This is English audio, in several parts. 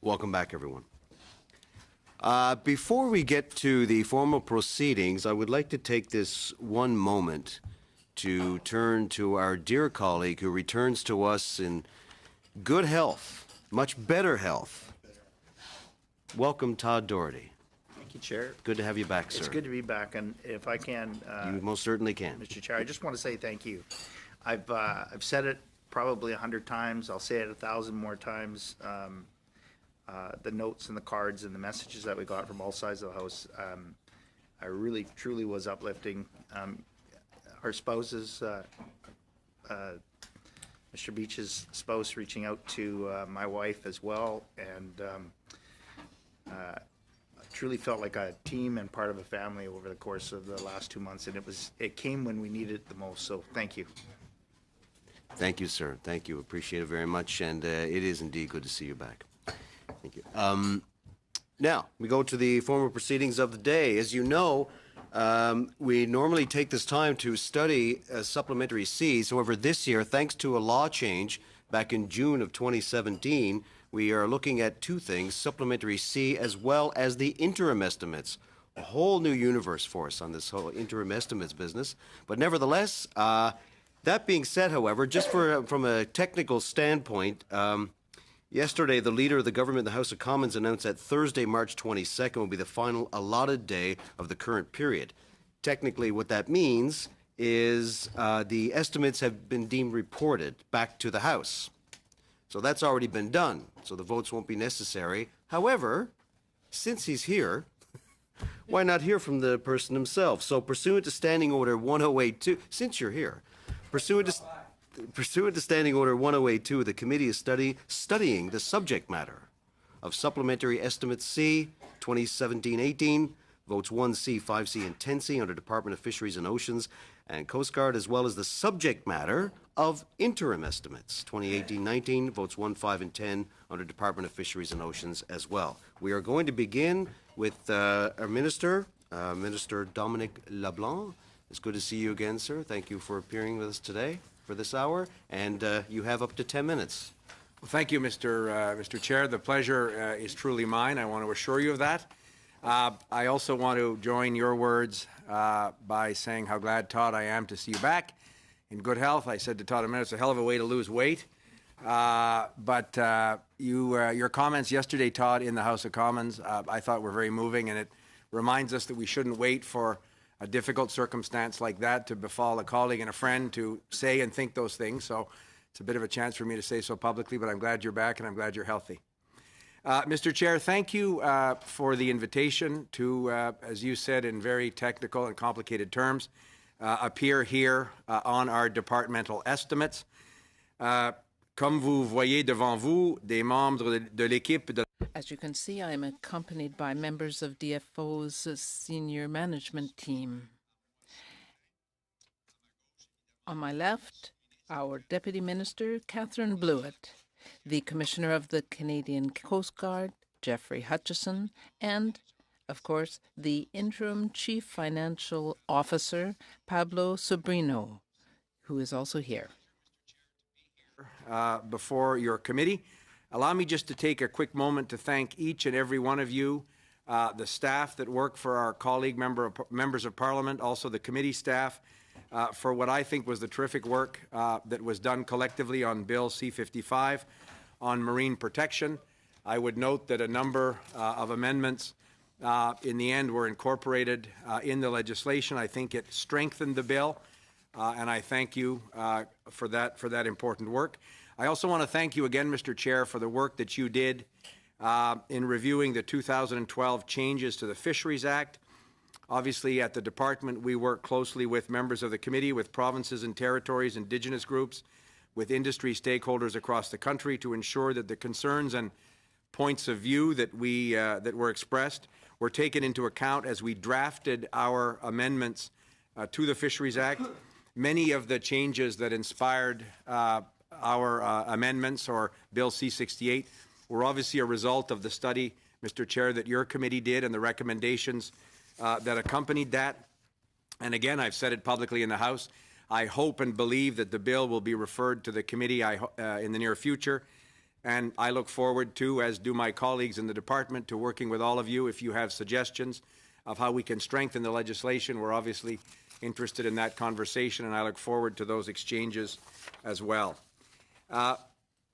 Welcome back, everyone. Before we get to the formal proceedings, I would like to take this one moment to turn to our dear colleague who returns to us in good health, much better health. Welcome, Todd Doherty. Thank you, Chair. Good to have you back, sir. It's good to be back, and if I can, You most certainly can. Mr. Chair, I just want to say thank you. I've said it probably 100 times. I'll say it 1,000 more times. The notes and the cards and the messages that we got from all sides of the House, I really, truly was uplifting. Our spouses, Mr. Beach's spouse reaching out to my wife as well, and I truly felt like a team and part of a family over the course of the last 2 months, and it came when we needed it the most, so thank you. Thank you, sir. Thank you. Appreciate it very much, and it is indeed good to see you back. Thank you. Now, we go to the formal proceedings of the day. As you know, we normally take this time to study supplementary Cs. However, this year, thanks to a law change back in June of 2017, we are looking at two things, supplementary C as well as the interim estimates. A whole new universe for us on this whole interim estimates business. But nevertheless, that being said, however, just from a technical standpoint, yesterday, the Leader of the Government in the House of Commons announced that Thursday, March 22nd, will be the final allotted day of the current period. Technically, what that means is the estimates have been deemed reported back to the House. So that's already been done, so the votes won't be necessary. However, since he's here, why not hear from the person himself? So pursuant to Standing Order 1082, since you're here, Pursuant to Standing Order 1082, the committee is studying the subject matter of Supplementary Estimate C 2017-18, votes 1C, 5C, and 10C under Department of Fisheries and Oceans and Coast Guard, as well as the subject matter of Interim Estimates 2018-19, votes 1, 5, and 10 under Department of Fisheries and Oceans as well. We are going to begin with our Minister, Minister Dominic LeBlanc. It's good to see you again, sir. Thank you for appearing with us today for this hour, and you have up to 10 minutes. Well, thank you, Mr. Chair. The pleasure is truly mine. I want to assure you of that. I also want to join your words by saying how glad, Todd, I am to see you back in good health. I said to Todd a minute, it's a hell of a way to lose weight. But your comments yesterday, Todd, in the House of Commons, I thought were very moving, and it reminds us that we shouldn't wait for a difficult circumstance like that to befall a colleague and a friend to say and think those things. So it's a bit of a chance for me to say so publicly, but I'm glad you're back and I'm glad you're healthy. Mr. Chair, thank you for the invitation to, as you said in very technical and complicated terms, appear here on our departmental estimates. Comme vous voyez devant vous, des membres de l'équipe de... As you can see, I am accompanied by members of DFO's senior management team. On my left, our Deputy Minister, Catherine Blewett, the Commissioner of the Canadian Coast Guard, Jeffrey Hutchison, and, of course, the Interim Chief Financial Officer, Pablo Sobrino, who is also here. Before your committee. Allow me just to take a quick moment to thank each and every one of you, the staff that work for our colleague members of Parliament, also the committee staff, for what I think was the terrific work that was done collectively on Bill C-55 on marine protection. I would note that a number of amendments in the end were incorporated in the legislation. I think it strengthened the bill, and I thank you for that important work. I also want to thank you again, Mr. Chair, for the work that you did in reviewing the 2012 changes to the Fisheries Act. Obviously, at the department, we work closely with members of the committee, with provinces and territories, Indigenous groups, with industry stakeholders across the country to ensure that the concerns and points of view that were expressed were taken into account as we drafted our amendments to the Fisheries Act. Many of the changes that inspired our amendments, or Bill C-68, were obviously a result of the study, Mr. Chair, that your committee did and the recommendations that accompanied that. And again, I've said it publicly in the House, I hope and believe that the bill will be referred to the committee in the near future And I look forward to, as do my colleagues in the department, to working with all of you if you have suggestions of how we can strengthen the legislation. We're obviously interested in that conversation, and I look forward to those exchanges as well.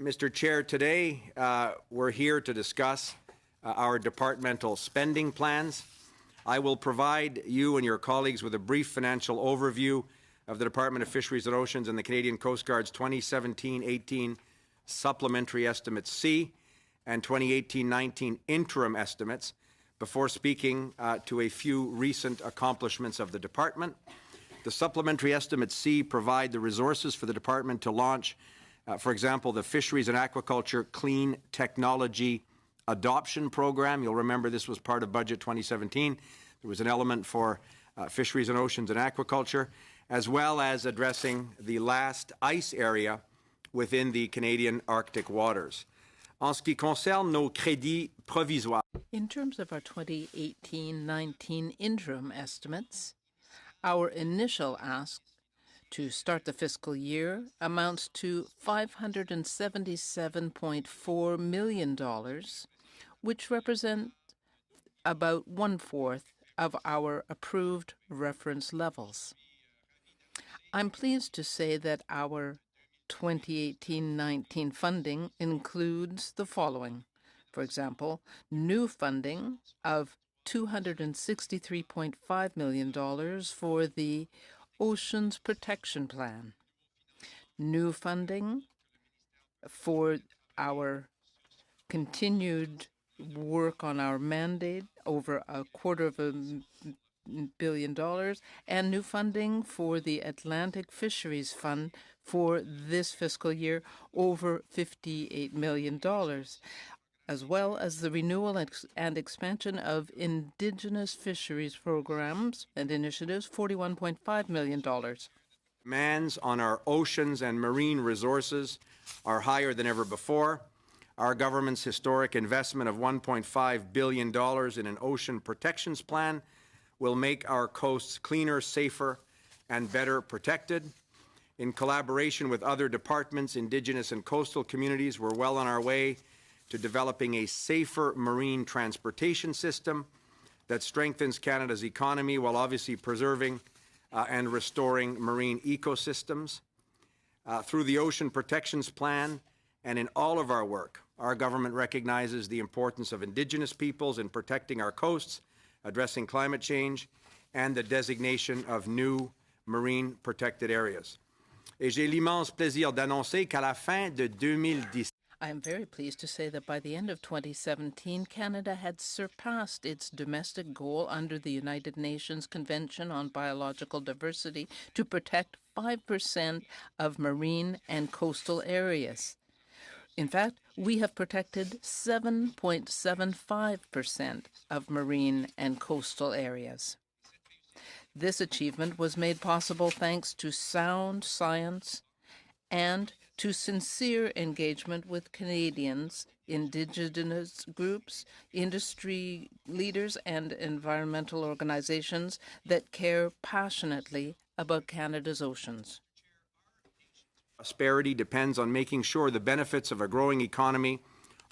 Mr. Chair, today we're here to discuss our departmental spending plans. I will provide you and your colleagues with a brief financial overview of the Department of Fisheries and Oceans and the Canadian Coast Guard's 2017-18 Supplementary Estimate C and 2018-19 Interim Estimates before speaking to a few recent accomplishments of the Department. The Supplementary Estimate C provide the resources for the Department to launch, for example, the Fisheries and Aquaculture Clean Technology Adoption Program. You'll remember this was part of Budget 2017. There was an element for Fisheries and Oceans and Aquaculture, as well as addressing the last ice area within the Canadian Arctic waters. En ce qui concerne nos crédits provisoires, In terms of our 2018-19 interim estimates, our initial ask to start the fiscal year amounts to $577.4 million, which represent about 1/4 of our approved reference levels. I'm pleased to say that our 2018-19 funding includes the following. For example, new funding of $263.5 million for the Oceans Protection Plan, new funding for our continued work on our mandate, over $250 million, and new funding for the Atlantic Fisheries Fund for this fiscal year, over $58 million, as well as the renewal and expansion of Indigenous fisheries programs and initiatives, $41.5 million. demands on our oceans and marine resources are higher than ever before. Our government's historic investment of $1.5 billion in an ocean protections plan will make our coasts cleaner, safer, and better protected. In collaboration with other departments, Indigenous and coastal communities, we're well on our way to developing a safer marine transportation system that strengthens Canada's economy while obviously preserving and restoring marine ecosystems. Through the Ocean Protections Plan and in all of our work, our government recognizes the importance of Indigenous peoples in protecting our coasts, addressing climate change, and the designation of new marine protected areas. Et j'ai l'immense plaisir d'annoncer qu'à la fin de 2017, I am very pleased to say that by the end of 2017, Canada had surpassed its domestic goal under the United Nations Convention on Biological Diversity to protect 5% of marine and coastal areas. In fact, we have protected 7.75% of marine and coastal areas. This achievement was made possible thanks to sound science and to sincere engagement with Canadians, Indigenous groups, industry leaders, and environmental organizations that care passionately about Canada's oceans. prosperity depends on making sure the benefits of a growing economy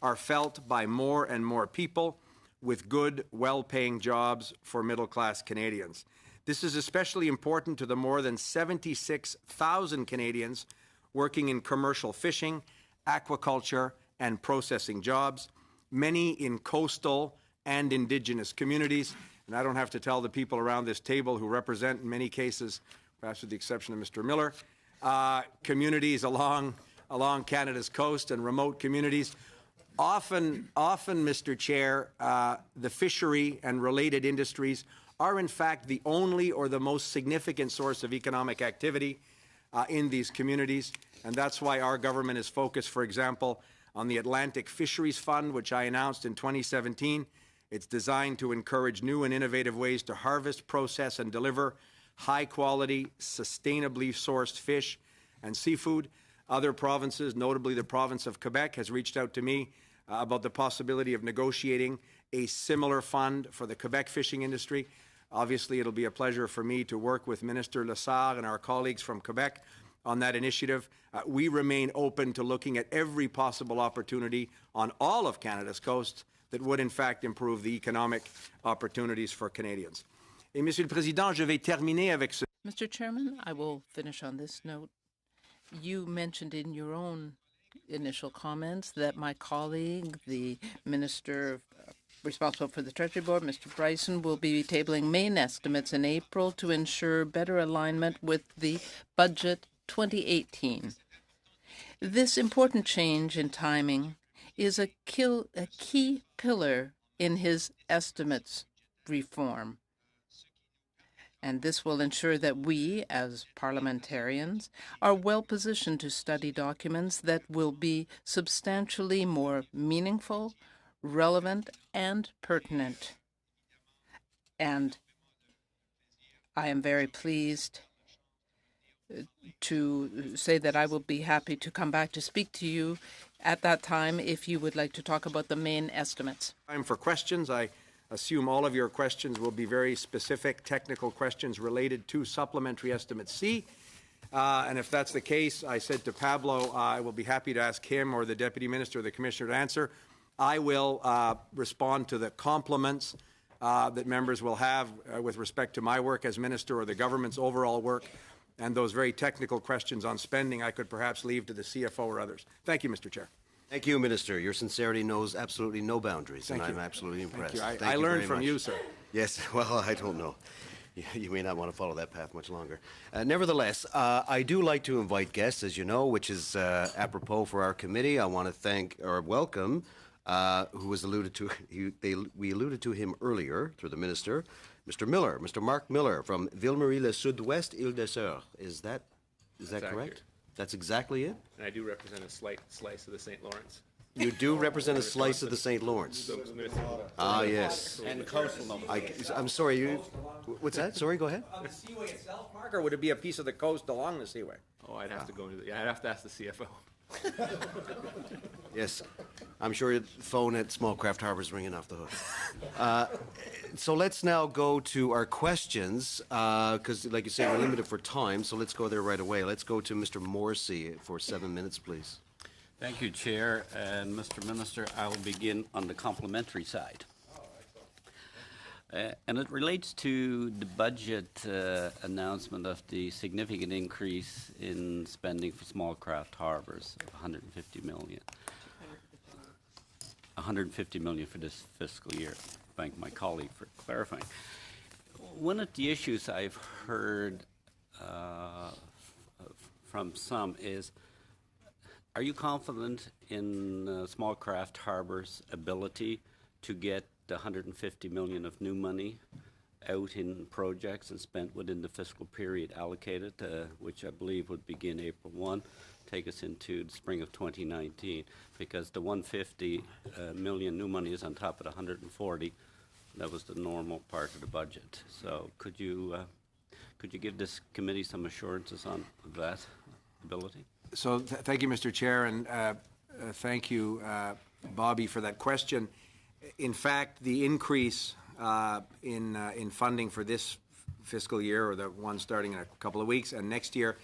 are felt by more and more people with good, well-paying jobs for middle-class Canadians. This is especially important to the more than 76,000 Canadians working in commercial fishing, aquaculture, and processing jobs, many in coastal and Indigenous communities. And I don't have to tell the people around this table who represent, in many cases, perhaps with the exception of Mr. Miller, communities along Canada's coast and remote communities. Often, Mr. Chair, the fishery and related industries are in fact the only or the most significant source of economic activity in these communities, and that's why our government is focused, for example, on the Atlantic Fisheries Fund, which I announced in 2017. It's designed to encourage new and innovative ways to harvest, process, and deliver high-quality, sustainably sourced fish and seafood. Other provinces, notably the province of Quebec, has reached out to me about the possibility of negotiating a similar fund for the Quebec fishing industry. Obviously, it'll be a pleasure for me to work with Minister Lessard and our colleagues from Quebec on that initiative. We remain open to looking at every possible opportunity on all of Canada's coasts that would, in fact, improve the economic opportunities for Canadians. Et, Monsieur le Président, je vais terminer avec ce... Mr. Chairman, I will finish on this note. You mentioned in your own initial comments that my colleague, the Minister responsible for the Treasury Board, Mr. Bryson, will be tabling main estimates in April to ensure better alignment with the budget 2018. This important change in timing is a key pillar in his estimates reform. And this will ensure that we, as parliamentarians, are well positioned to study documents that will be substantially more meaningful, relevant, and pertinent. And I am very pleased to say that I will be happy to come back to speak to you at that time if you would like to talk about the main estimates. Time for questions. I assume all of your questions will be very specific technical questions related to Supplementary Estimate C. And if that's the case, I said to Pablo, I will be happy to ask him or the Deputy Minister or the Commissioner to answer. I will respond to the compliments that members will have with respect to my work as Minister or the government's overall work. And those very technical questions on spending, I could perhaps leave to the CFO or others. Thank you, Mr. Chair. Thank you, Minister. Your sincerity knows absolutely no boundaries, and Thank you. I'm absolutely impressed. Thank you. Thank I you learned very from much. you, sir. Yes, well, I don't know. You may not want to follow that path much longer. Nevertheless, I do like to invite guests, as you know, which is apropos for our committee. I want to thank or welcome, who was alluded to, we alluded to him earlier through the Minister, Mr. Miller, Mr. Mark Miller from Ville-Marie-le-Sud-Ouest, Île-des-Sœurs. Is that correct? accurate. That's exactly it? And I do represent a slight slice of the St. Lawrence. You do represent a slice of the St. Lawrence. Ah, yes. And coastal. I'm sorry, you, what's that? Sorry, go ahead. On the seaway itself, Mark, or would it be a piece of the coast along the seaway? Oh, I'd have to go into the, I'd have to ask the CFO. Yes, I'm sure your phone at Small Craft Harbor is ringing off the hook. So let's now go to our questions, because like you say, we're limited for time, so let's go there right away. Let's go to Mr. Morrissey for 7 minutes, please. Thank you, Chair. And Mr. Minister, I will begin on the complementary side. And it relates to the budget announcement of the significant increase in spending for small craft harbors of $150 million. $150 million for this fiscal year. Thank my colleague for clarifying. One of the issues I've heard from some is, are you confident in small craft harbors' ability to get the $150 million of new money out in projects and spent within the fiscal period allocated, which I believe would begin April 1, take us into the spring of 2019? Because the $150 million new money is on top of the $140. That was the normal part of the budget. So could you give this committee some assurances on that ability? So thank you, Mr. Chair, and thank you, Bobby, for that question. In fact, the increase in funding for this fiscal year, or the one starting in a couple of weeks, and next year,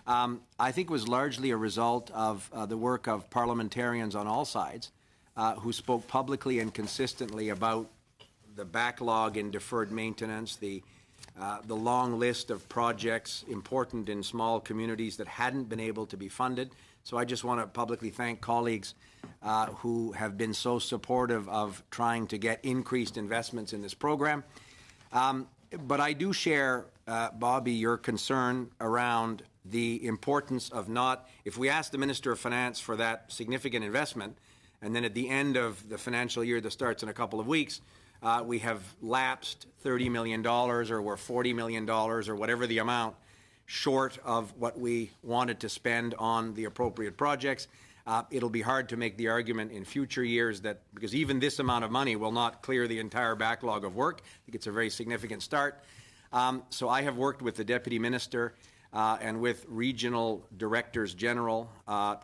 I think was largely a result of the work of parliamentarians on all sides who spoke publicly and consistently about the backlog in deferred maintenance, the long list of projects important in small communities that hadn't been able to be funded. So I just want to publicly thank colleagues who have been so supportive of trying to get increased investments in this program. But I do share, Bobby, your concern around the importance of not, if we ask the Minister of Finance for that significant investment, and then at the end of the financial year that starts in a couple of weeks, we have lapsed $30 million or we're $40 million or whatever the amount short of what we wanted to spend on the appropriate projects. It'll be hard to make the argument in future years that, because even this amount of money will not clear the entire backlog of work. I think it's a very significant start. So I have worked with the Deputy Minister and with regional directors general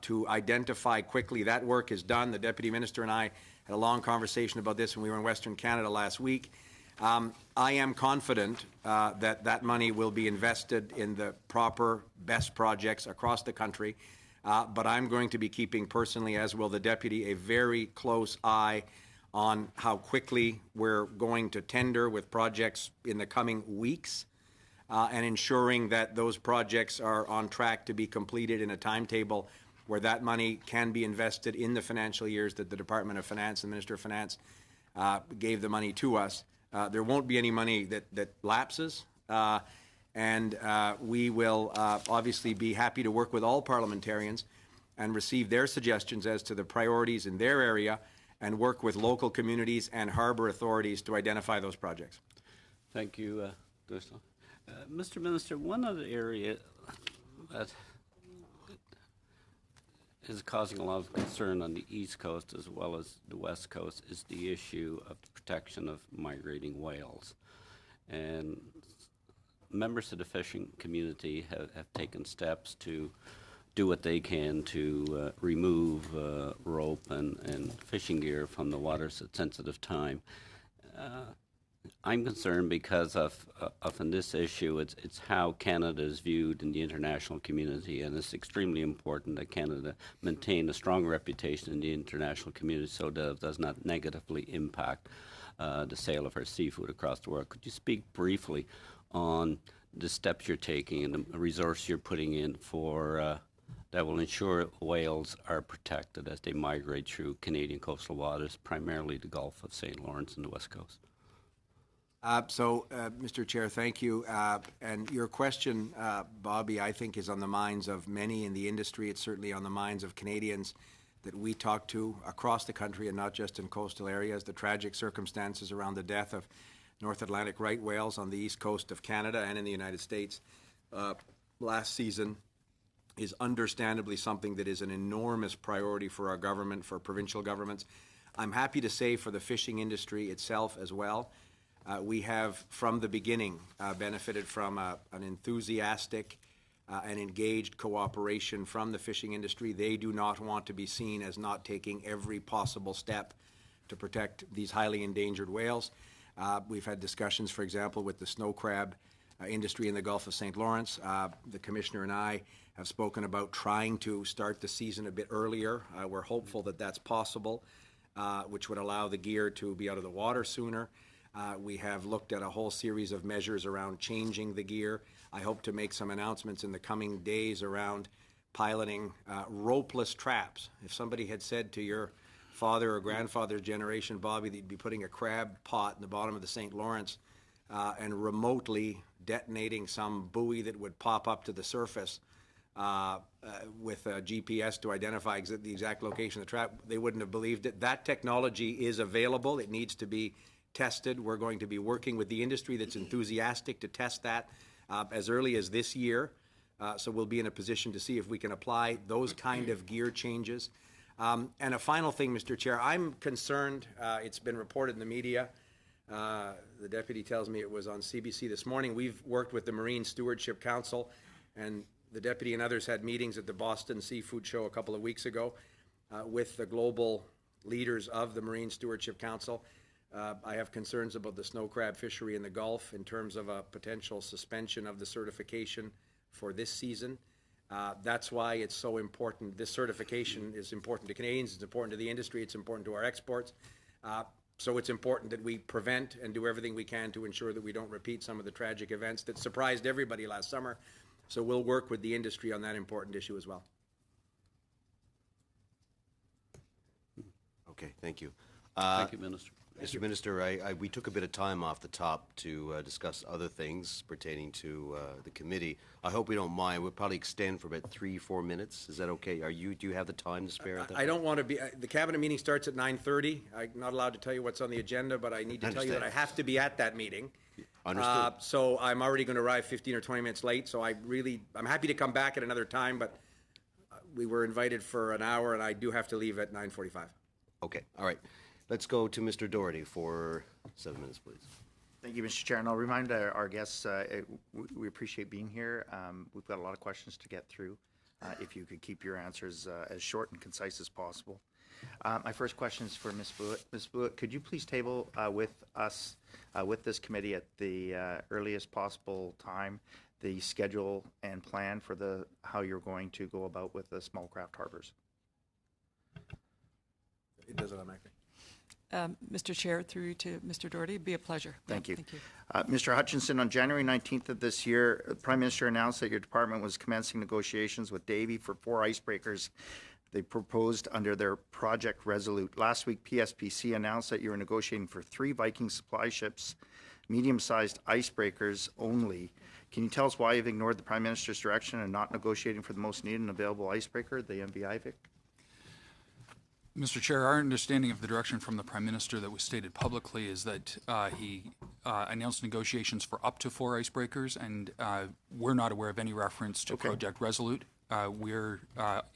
to identify quickly. That work is done. The Deputy Minister and I had a long conversation about this when we were in Western Canada last week. I am confident that that money will be invested in the proper best projects across the country, but I'm going to be keeping personally, as will the deputy, a very close eye on how quickly we're going to tender with projects in the coming weeks, and ensuring that those projects are on track to be completed in a timetable where that money can be invested in the financial years that the Department of Finance and the Minister of Finance gave the money to us. There won't be any money that lapses, and we will obviously be happy to work with all parliamentarians and receive their suggestions as to the priorities in their area and work with local communities and harbour authorities to identify those projects. Thank you, Gustav. Mr. Minister, one other area that is causing a lot of concern on the East Coast as well as the West Coast is the issue of the protection of migrating whales. And members of the fishing community have taken steps to do what they can to remove rope and fishing gear from the waters at sensitive time. I'm concerned because of in this issue, it's how Canada is viewed in the international community, and it's extremely important that Canada maintain a strong reputation in the international community so that it does not negatively impact the sale of our seafood across the world. Could you speak briefly on the steps you're taking and the resource you're putting in for that will ensure whales are protected as they migrate through Canadian coastal waters, primarily the Gulf of St. Lawrence and the West Coast? Mr. Chair, thank you. And your question, Bobby, I think is on the minds of many in the industry. It's certainly on the minds of Canadians that we talk to across the country and not just in coastal areas. The tragic circumstances around the death of North Atlantic right whales on the east coast of Canada and in the United States last season is understandably something that is an enormous priority for our government, for provincial governments. I'm happy to say for the fishing industry itself as well. We have, from the beginning, benefited from an enthusiastic and engaged cooperation from the fishing industry. They do not want to be seen as not taking every possible step to protect these highly endangered whales. We've had discussions, for example, with the snow crab industry in the Gulf of St. Lawrence. The Commissioner and I have spoken about trying to start the season a bit earlier. We're hopeful that that's possible, which would allow the gear to be out of the water sooner. We have looked at a whole series of measures around changing the gear. I hope to make some announcements in the coming days around piloting ropeless traps. If somebody had said to your father or grandfather's generation, Bobby, that you'd be putting a crab pot in the bottom of the St. Lawrence and remotely detonating some buoy that would pop up to the surface with a GPS to identify the exact location of the trap, they wouldn't have believed it. That technology is available. It needs to be tested. We're going to be working with the industry that's enthusiastic to test that as early as this year. So we'll be in a position to see if we can apply those kind of gear changes. And a final thing, Mr. Chair, I'm concerned, it's been reported in the media, the deputy tells me it was on CBC this morning. We've worked with the Marine Stewardship Council, and the deputy and others had meetings at the Boston Seafood Show a couple of weeks ago with the global leaders of the Marine Stewardship Council. I have concerns about the snow crab fishery in the Gulf in terms of a potential suspension of the certification for this season. That's why it's so important. This certification is important to Canadians, it's important to the industry, it's important to our exports. So it's important that we prevent and do everything we can to ensure that we don't repeat some of the tragic events that surprised everybody last summer. So we'll work with the industry on that important issue as well. Okay, thank you. Thank you, Minister. Mr. Minister, we took a bit of time off the top to discuss other things pertaining to the committee. I hope we don't mind. We'll probably extend for about 3-4 minutes. Is that okay? Do you have the time to spare at that I don't want to be, the cabinet meeting starts at 9:30. I'm not allowed to tell you what's on the agenda, but I need to tell you that I have to be at that meeting. Understood. So I'm already going to arrive 15 or 20 minutes late, so I'm happy to come back at another time, but we were invited for an hour, and I do have to leave at 9:45. Okay, all right. Let's go to Mr. Doherty for 7 minutes, please. Thank you, Mr. Chair, and I'll remind our guests, we appreciate being here. We've got a lot of questions to get through. If you could keep your answers as short and concise as possible. My first question is for Ms. Blewett. Ms. Blewett, could you please table with us, with this committee at the earliest possible time, the schedule and plan for how you're going to go about with the small craft harbors? It does automatically. Mr. Chair, through to Mr. Doherty, it'd be a pleasure. Thank Yeah, you. Thank you. Mr. Hutchinson, on January 19th of this year, the Prime Minister announced that your department was commencing negotiations with Davy for 4 icebreakers they proposed under their Project Resolute. Last week, PSPC announced that you were negotiating for 3 Viking supply ships, medium-sized icebreakers only. Can you tell us why you've ignored the Prime Minister's direction and not negotiating for the most needed and available icebreaker, the MV Ivik? Mr. Chair, our understanding of the direction from the Prime Minister that was stated publicly is that he announced negotiations for up to 4 icebreakers, and we're not aware of any reference to Project Resolute. We're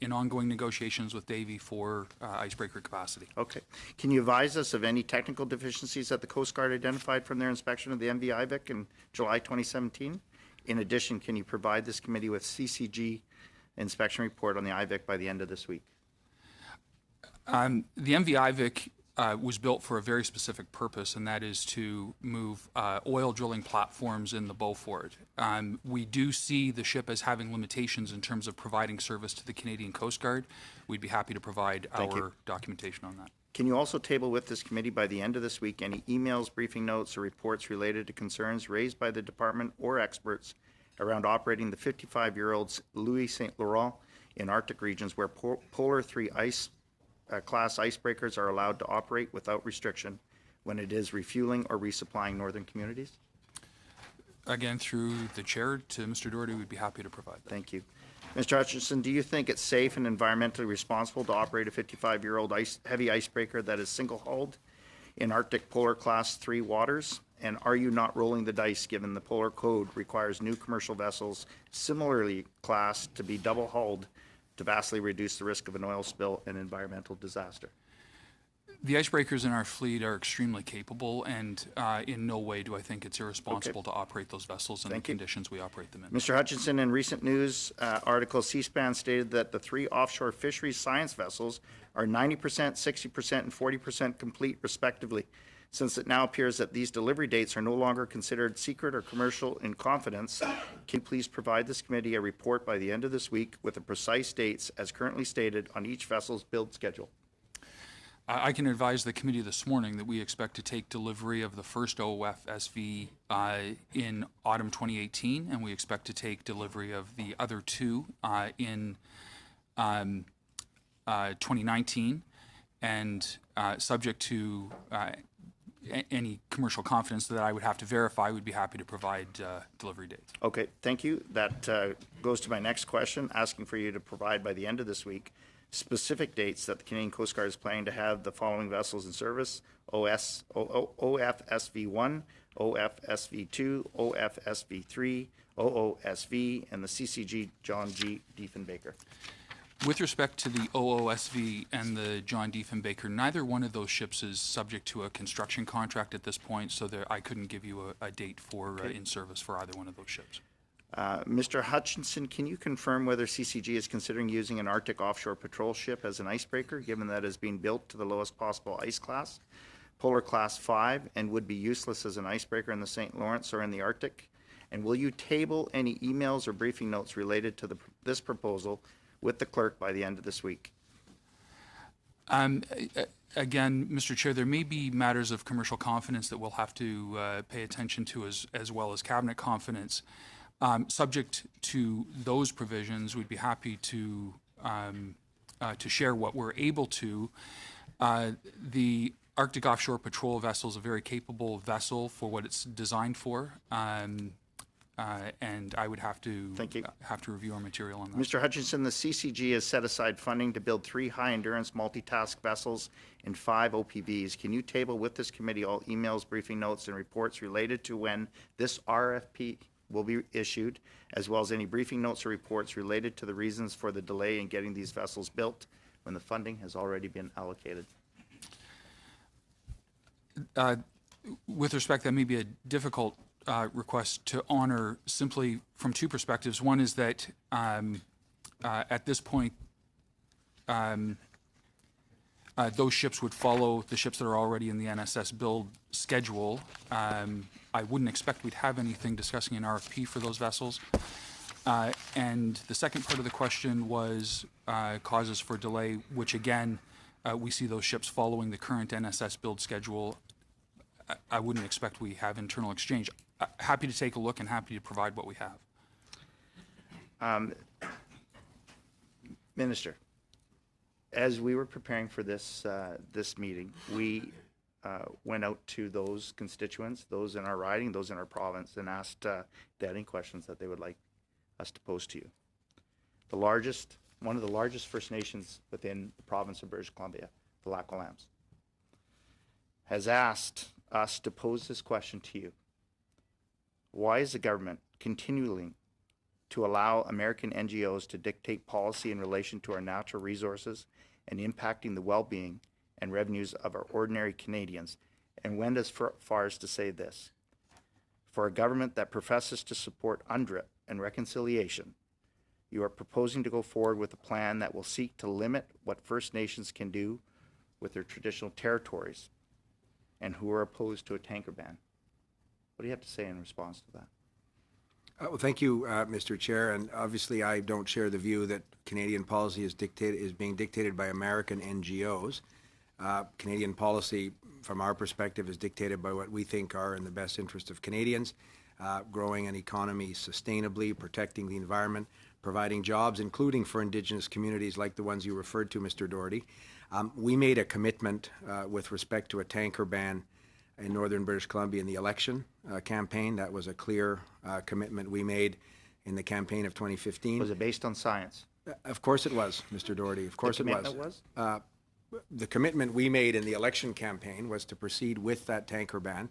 in ongoing negotiations with Davy for icebreaker capacity. Okay. Can you advise us of any technical deficiencies that the Coast Guard identified from their inspection of the MV Ivik in July 2017? In addition, can you provide this committee with CCG inspection report on the Ivik by the end of this week? The MV Ivik was built for a very specific purpose, and that is to move oil drilling platforms in the Beaufort. We do see the ship as having limitations in terms of providing service to the Canadian Coast Guard. We'd be happy to provide our documentation on that. Can you also table with this committee by the end of this week any emails, briefing notes, or reports related to concerns raised by the department or experts around operating the 55-year-old Louis St. Laurent in Arctic regions where Polar 3 class icebreakers are allowed to operate without restriction when it is refueling or resupplying northern communities? Again, through the chair to Mr. Doherty, we'd be happy to provide that. Thank you. Mr. Hutchinson, do you think it's safe and environmentally responsible to operate a 55-year-old heavy icebreaker that is single-hulled in Arctic Polar Class 3 waters? And are you not rolling the dice given the Polar Code requires new commercial vessels similarly classed to be double-hulled to vastly reduce the risk of an oil spill and environmental disaster? The icebreakers in our fleet are extremely capable, and in no way do I think it's irresponsible to operate those vessels in the conditions we operate them in. Mr. Hutchinson, in recent news article, C-SPAN stated that the 3 offshore fisheries science vessels are 90%, 60%, and 40% complete, respectively. Since it now appears that these delivery dates are no longer considered secret or commercial in confidence, can you please provide this committee a report by the end of this week with the precise dates as currently stated on each vessel's build schedule? I can advise the committee this morning that we expect to take delivery of the first OFSV in autumn 2018, and we expect to take delivery of the other 2 in 2019, and subject to any commercial confidence that I would have to verify, we'd be happy to provide delivery dates. Okay, thank you. That goes to my next question, asking for you to provide by the end of this week specific dates that the Canadian Coast Guard is planning to have the following vessels in service: OFSV1, OFSV2, OFSV3, OOSV, and the CCG John G. Diefenbaker. With respect to the OOSV and the John Diefenbaker, neither one of those ships is subject to a construction contract at this point, so I couldn't give you a date for in service for either one of those ships. Mr. Hutchinson, can you confirm whether CCG is considering using an Arctic offshore patrol ship as an icebreaker, given that it is being built to the lowest possible ice class, Polar Class 5, and would be useless as an icebreaker in the St. Lawrence or in the Arctic? And will you table any emails or briefing notes related to this proposal with the clerk by the end of this week? Again, Mr. Chair, there may be matters of commercial confidence that we'll have to pay attention to as well as cabinet confidence. Subject to those provisions, we'd be happy to share what we're able to. The Arctic Offshore Patrol vessel is a very capable vessel for what it's designed for, and I would have to review our material on that. Mr. Hutchinson, the CCG has set aside funding to build 3 high-endurance multitask vessels and 5 OPVs. Can you table with this committee all emails, briefing notes, and reports related to when this RFP will be issued, as well as any briefing notes or reports related to the reasons for the delay in getting these vessels built when the funding has already been allocated? With respect, that may be a difficult request to honor simply from 2 perspectives. One is that at this point, Those ships would follow the ships that are already in the NSS build schedule. I wouldn't expect we'd have anything discussing an RFP for those vessels. And the second part of the question was causes for delay, which again, we see those ships following the current NSS build schedule. I wouldn't expect we have internal exchange. Happy to take a look and happy to provide what we have. Minister, as we were preparing for this meeting, we went out to those constituents, those in our riding, those in our province, and asked if they had any questions that they would like us to pose to you. One of the largest First Nations within the province of British Columbia, the Lac-Walams, has asked us to pose this question to you. Why is the government continuing to allow American NGOs to dictate policy in relation to our natural resources and impacting the well-being and revenues of our ordinary Canadians, and went as far as to say this: for a government that professes to support UNDRIP and reconciliation, you are proposing to go forward with a plan that will seek to limit what First Nations can do with their traditional territories, and who are opposed to a tanker ban. What do you have to say in response to that? Well, thank you, Mr. Chair. And obviously, I don't share the view that Canadian policy is being dictated by American NGOs. Canadian policy, from our perspective, is dictated by what we think are in the best interest of Canadians, growing an economy sustainably, protecting the environment, providing jobs, including for Indigenous communities like the ones you referred to, Mr. Doherty. We made a commitment with respect to a tanker ban in northern British Columbia in the election campaign. That was a clear commitment we made in the campaign of 2015. Was it based on science? Of course it was, Mr. Doherty. Of course The it was. commitment was? The commitment we made in the election campaign was to proceed with that tanker ban.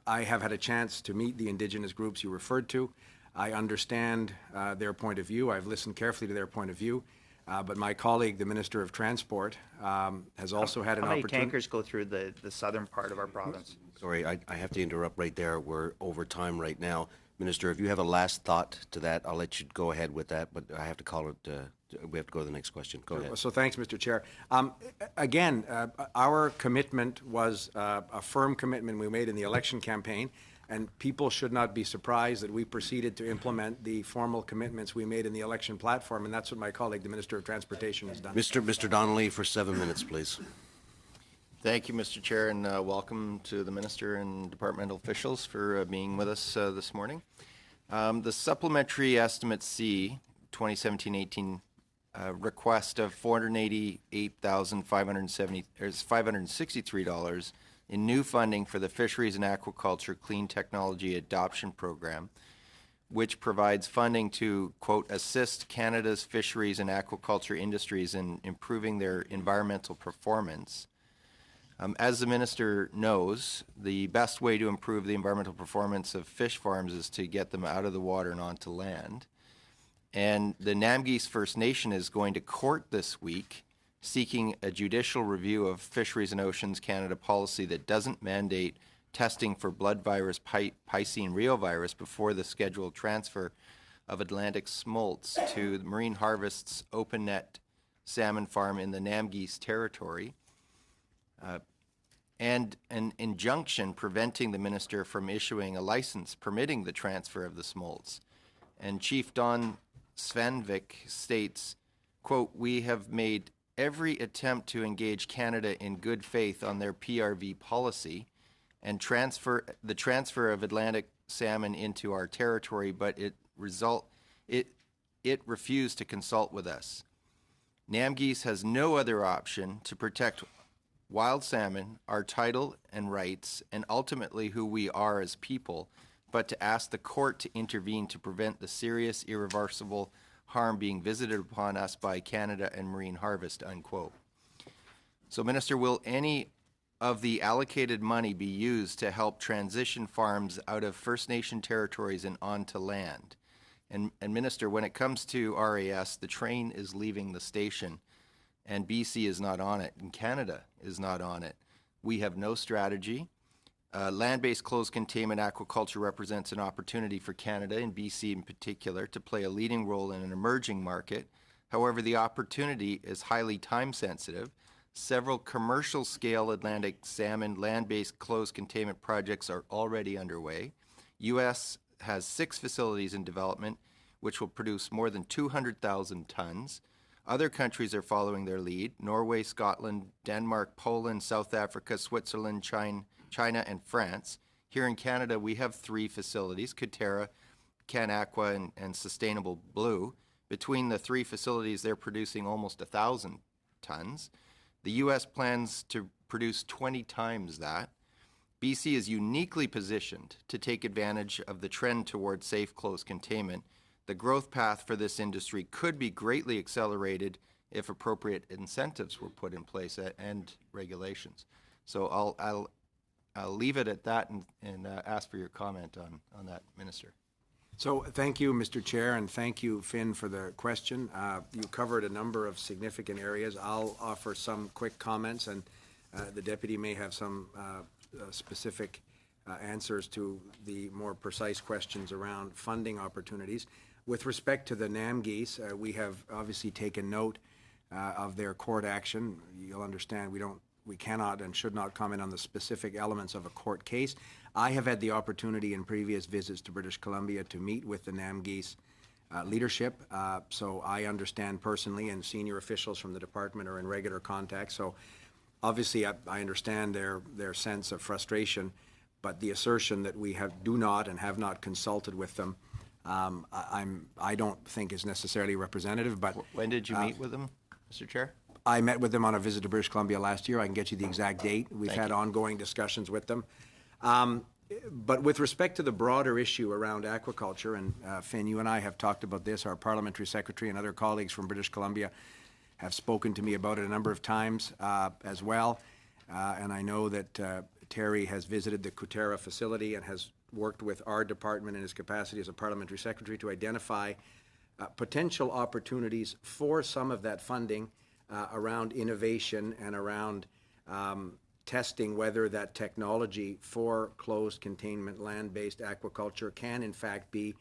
I have had a chance to meet the Indigenous groups you referred to. I understand their point of view. I've listened carefully to their point of view. But my colleague, the Minister of Transport, has also had an How many opportunity. tankers go through the southern part of our province? Sorry, I have to interrupt right there. We're over time right now. Minister, if you have a last thought to that, I'll let you go ahead with that, but I have to call it, we have to go to the next question. Go ahead. So thanks, Mr. Chair. Again, our commitment was a firm commitment we made in the election campaign, and people should not be surprised that we proceeded to implement the formal commitments we made in the election platform, and that's what my colleague, the Minister of Transportation, has done. Mr. Donnelly, for 7 minutes, please. Thank you, Mr. Chair, and welcome to the Minister and departmental officials for being with us this morning. The Supplementary Estimate C 2017-18 request of $488,563 in new funding for the Fisheries and Aquaculture Clean Technology Adoption Program, which provides funding to, quote, assist Canada's fisheries and aquaculture industries in improving their environmental performance. As the Minister knows, the best way to improve the environmental performance of fish farms is to get them out of the water and onto land. And the Namgis First Nation is going to court this week seeking a judicial review of Fisheries and Oceans Canada policy that doesn't mandate testing for blood virus, Piscine reovirus before the scheduled transfer of Atlantic smolts to Marine Harvest's open net salmon farm in the Namgis territory. And an injunction preventing the minister from issuing a license permitting the transfer of the smolts. And Chief Don Svenvik states, quote, we have made every attempt to engage Canada in good faith on their PRV policy and the transfer of Atlantic salmon into our territory, but it refused to consult with us. Namgis has no other option to protect wild salmon, our title and rights, and ultimately who we are as people, but to ask the court to intervene to prevent the serious, irreversible harm being visited upon us by Canada and Marine Harvest, unquote. So, Minister, will any of the allocated money be used to help transition farms out of First Nation territories and onto land? And Minister, when it comes to RAS, the train is leaving the station, and BC is not on it, and Canada is not on it. We have no strategy. Land-based closed containment aquaculture represents an opportunity for Canada, and BC in particular, to play a leading role in an emerging market. However, the opportunity is highly time-sensitive. Several commercial-scale Atlantic salmon land-based closed containment projects are already underway. U.S. has 6 facilities in development, which will produce more than 200,000 tons. Other countries are following their lead: Norway, Scotland, Denmark, Poland, South Africa, Switzerland, China, and France. Here in Canada, we have 3 facilities: Katerra, CanAqua, and Sustainable Blue. Between the 3 facilities, they're producing almost 1,000 tons. The U.S. plans to produce 20 times that. BC is uniquely positioned to take advantage of the trend towards safe, closed containment. The growth path for this industry could be greatly accelerated if appropriate incentives were put in place and regulations. So I'll leave it at that and ask for your comment on that, Minister. So thank you, Mr. Chair, and thank you, Finn, for the question. You covered a number of significant areas. I'll offer some quick comments, and the deputy may have some specific answers to the more precise questions around funding opportunities. With respect to the NAM geese, we have obviously taken note of their court action. You'll understand we cannot and should not comment on the specific elements of a court case. I have had the opportunity in previous visits to British Columbia to meet with the NAM geese leadership, so I understand personally, and senior officials from the department are in regular contact. So obviously I understand their sense of frustration, but the assertion that we do not and have not consulted with them, I don't think is necessarily representative. But when did you meet with them, Mr. Chair? I met with them on a visit to British Columbia last year. I can get you the exact date. We've had ongoing discussions with them. But with respect to the broader issue around aquaculture, and Finn, you and I have talked about this, our parliamentary secretary and other colleagues from British Columbia have spoken to me about it a number of times as well. And I know that Terry has visited the Katerra facility and has worked with our department in his capacity as a parliamentary secretary to identify potential opportunities for some of that funding around innovation and around testing whether that technology for closed containment land-based aquaculture can in fact be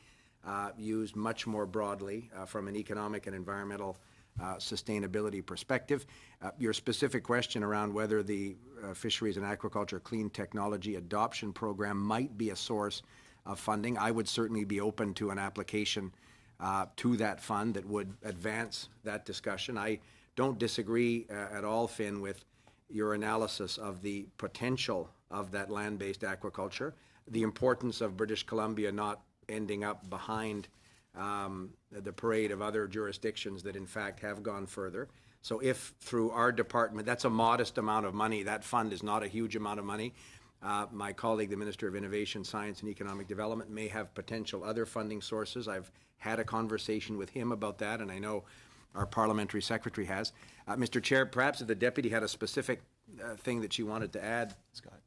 used much more broadly from an economic and environmental sustainability perspective. Your specific question around whether the Fisheries and Aquaculture Clean Technology Adoption Program might be a source of funding, I would certainly be open to an application to that fund that would advance that discussion. I don't disagree at all, Finn, with your analysis of the potential of that land-based aquaculture, the importance of British Columbia not ending up behind the parade of other jurisdictions that in fact have gone further. So if through our department, that's a modest amount of money, that fund is not a huge amount of money. My colleague, the Minister of Innovation, Science and Economic Development, may have potential other funding sources. I've had a conversation with him about that, and I know our parliamentary secretary has. Mr. Chair, perhaps if the deputy had a specific thing that she wanted to add. Scott.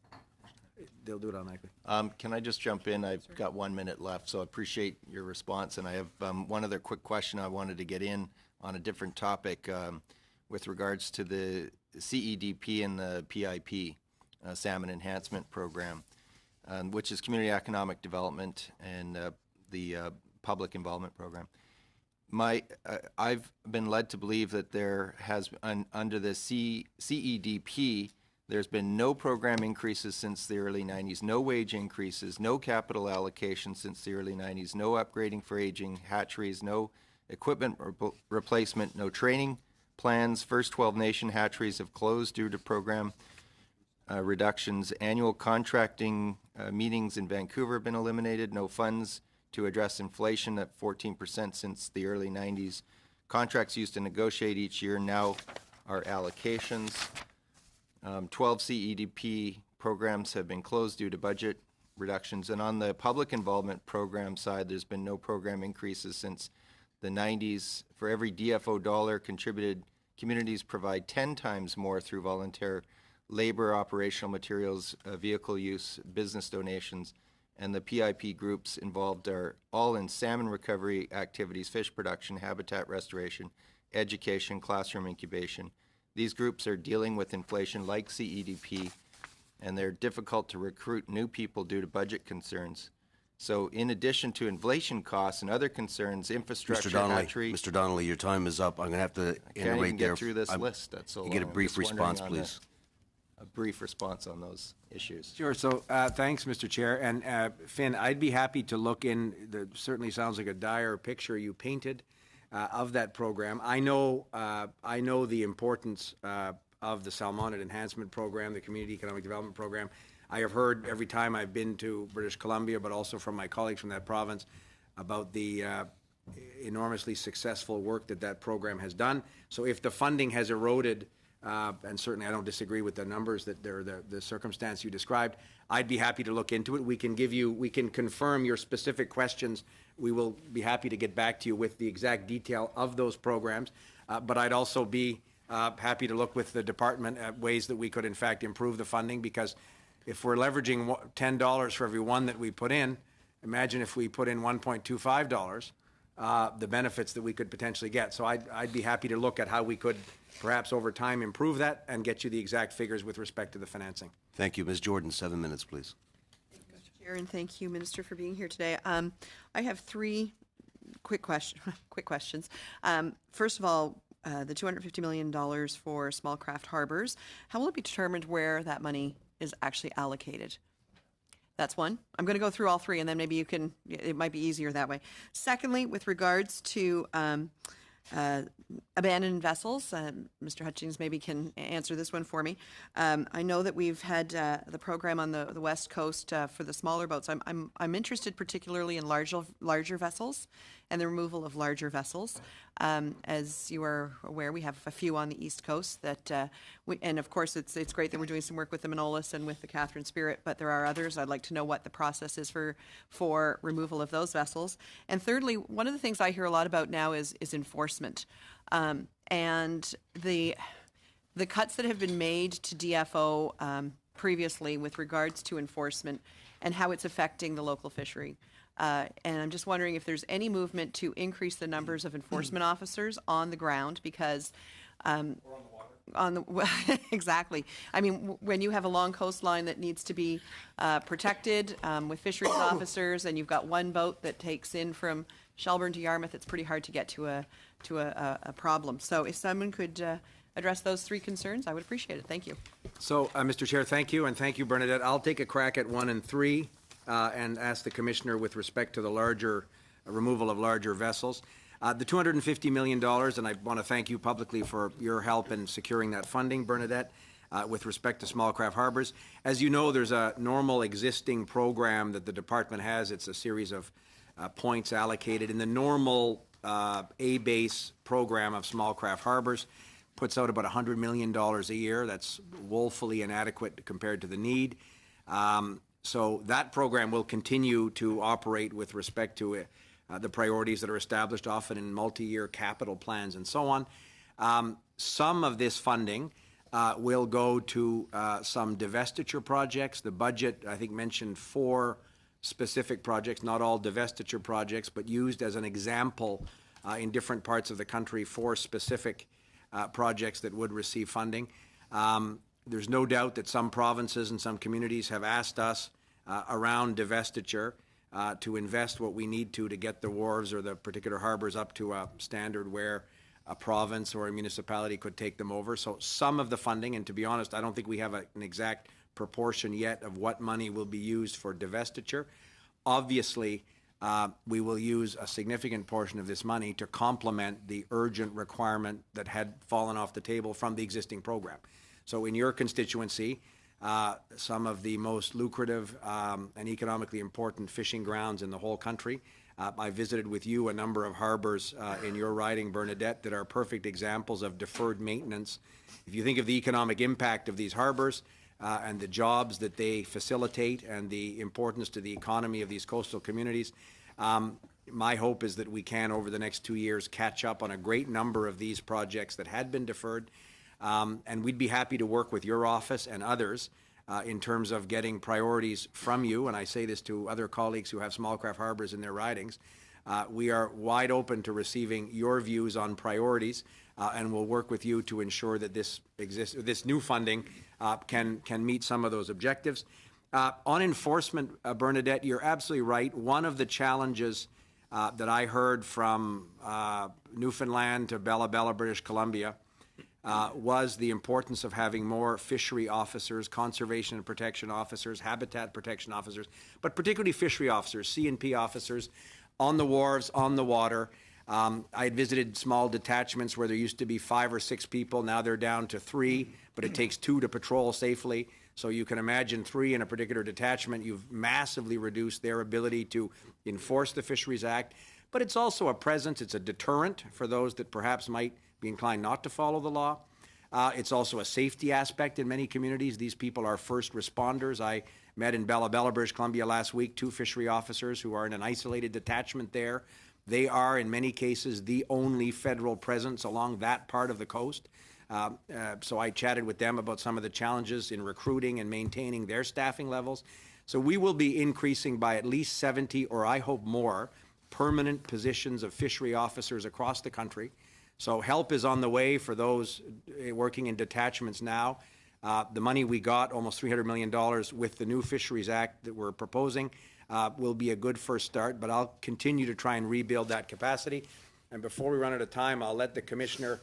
They'll do it automatically. Can I just jump in? I've got 1 minute left, so I appreciate your response. And I have one other quick question I wanted to get in on a different topic with regards to the CEDP and the PIP, Salmon Enhancement Program, which is Community Economic Development and the Public Involvement Program. I've been led to believe that there has, under the CEDP, there's been no program increases since the early 90s, no wage increases, no capital allocation since the early 90s, no upgrading for aging hatcheries, no equipment replacement, no training plans. First 12 nation hatcheries have closed due to program reductions. Annual contracting meetings in Vancouver have been eliminated. No funds to address inflation at 14% since the early 90s. Contracts used to negotiate each year now are allocations. 12 CEDP programs have been closed due to budget reductions. And on the public involvement program side, there's been no program increases since the 90s. For every DFO dollar contributed, communities provide 10 times more through volunteer labor, operational materials, vehicle use, business donations, and the PIP groups involved are all in salmon recovery activities, fish production, habitat restoration, education, classroom incubation. These groups are dealing with inflation like CEDP, and they're difficult to recruit new people due to budget concerns. So in addition to inflation costs and other concerns, infrastructure, hatchery. Mr. Donnelly, your time is up. I'm going to have to Can't even iterate there. get through this I'm- list, that's so long. You get a I'm brief just wondering response, on please. a brief response on those issues. Sure. So, thanks, Mr. Chair. And Finn, I'd be happy to look in. Certainly sounds like a dire picture you painted of that program. I know the importance of the Salmonid Enhancement Program, the Community Economic Development Program. I have heard every time I've been to British Columbia, but also from my colleagues from that province, about the enormously successful work that program has done. So if the funding has eroded, and certainly I don't disagree with the numbers that they're the circumstance you described, I'd be happy to look into it. We can confirm your specific questions. We will be happy to get back to you with the exact detail of those programs. But I'd also be happy to look with the department at ways that we could in fact improve the funding, because if we're leveraging $10 for every one that we put in, imagine if we put in $1.25, the benefits that we could potentially get. So I'd be happy to look at how we could perhaps over time improve that and get you the exact figures with respect to the financing. Thank you. Ms. Jordan, 7 minutes, please. Chair, and thank you, Minister, for being here today. I have three quick questions. First of all, the $250 million for small craft harbors, how will it be determined where that money is actually allocated? That's one. I'm going to go through all three, and then maybe it might be easier that way. Secondly, with regards to abandoned vessels, Mr. Hutchings maybe can answer this one for me. I know that we've had the program on the West Coast for the smaller boats. I'm interested particularly in larger vessels and the removal of larger vessels. As you are aware, we have a few on the East Coast that, and of course it's great that we're doing some work with the Manolis and with the Catherine Spirit, but there are others. I'd like to know what the process is for removal of those vessels. And thirdly, one of the things I hear a lot about now is enforcement. And the cuts that have been made to DFO previously with regards to enforcement and how it's affecting the local fishery. And I'm just wondering if there's any movement to increase the numbers of enforcement officers on the ground, because exactly. I mean, when you have a long coastline that needs to be protected with fisheries officers, and you've got one boat that takes in from Shelburne to Yarmouth, it's pretty hard to get to a problem. So if someone could address those three concerns, I would appreciate it. Thank you. So, Mr. Chair, thank you, and thank you, Bernadette. I'll take a crack at 1 and 3 and ask the Commissioner with respect to the larger removal of larger vessels. The $250 million, and I want to thank you publicly for your help in securing that funding, Bernadette, with respect to small craft harbors. As you know, there's a normal existing program that the department has. It's a series of points allocated in the normal A-base program of small craft harbors. Puts out about $100 million a year. That's woefully inadequate compared to the need. So that program will continue to operate with respect to the priorities that are established often in multi-year capital plans and so on. Some of this funding will go to some divestiture projects. The budget, I think, mentioned 4 specific projects, not all divestiture projects, but used as an example in different parts of the country for specific projects that would receive funding. There's no doubt that some provinces and some communities have asked us around divestiture to invest what we need to get the wharves or the particular harbors up to a standard where a province or a municipality could take them over. So some of the funding, and to be honest, I don't think we have an exact proportion yet of what money will be used for divestiture. Obviously, we will use a significant portion of this money to complement the urgent requirement that had fallen off the table from the existing program. So in your constituency, some of the most lucrative and economically important fishing grounds in the whole country. I visited with you a number of harbors in your riding, Bernadette, that are perfect examples of deferred maintenance. If you think of the economic impact of these harbors and the jobs that they facilitate and the importance to the economy of these coastal communities, my hope is that we can, over the next 2 years, catch up on a great number of these projects that had been deferred. And we'd be happy to work with your office and others in terms of getting priorities from you. And I say this to other colleagues who have small craft harbors in their ridings. We are wide open to receiving your views on priorities, and we'll work with you to ensure that this new funding can meet some of those objectives. On enforcement, Bernadette, you're absolutely right. One of the challenges that I heard from Newfoundland to Bella Bella, British Columbia, was the importance of having more fishery officers, conservation and protection officers, habitat protection officers, but particularly fishery officers, C&P officers, on the wharves, on the water. I had visited small detachments where there used to be 5 or 6 people. Now they're down to 3, but it takes 2 to patrol safely. So you can imagine 3 in a particular detachment. You've massively reduced their ability to enforce the Fisheries Act. But it's also a presence. It's a deterrent for those that perhaps might be inclined not to follow the law. It's also a safety aspect in many communities. These people are first responders. I met in Bella Bella, British Columbia last week 2 fishery officers who are in an isolated detachment there. They are, in many cases, the only federal presence along that part of the coast. So I chatted with them about some of the challenges in recruiting and maintaining their staffing levels. So we will be increasing by at least 70, or I hope more, permanent positions of fishery officers across the country. So help is on the way for those working in detachments now. The money we got, almost $300 million with the new Fisheries Act that we're proposing, will be a good first start, but I'll continue to try and rebuild that capacity. And before we run out of time, I'll let the Commissioner,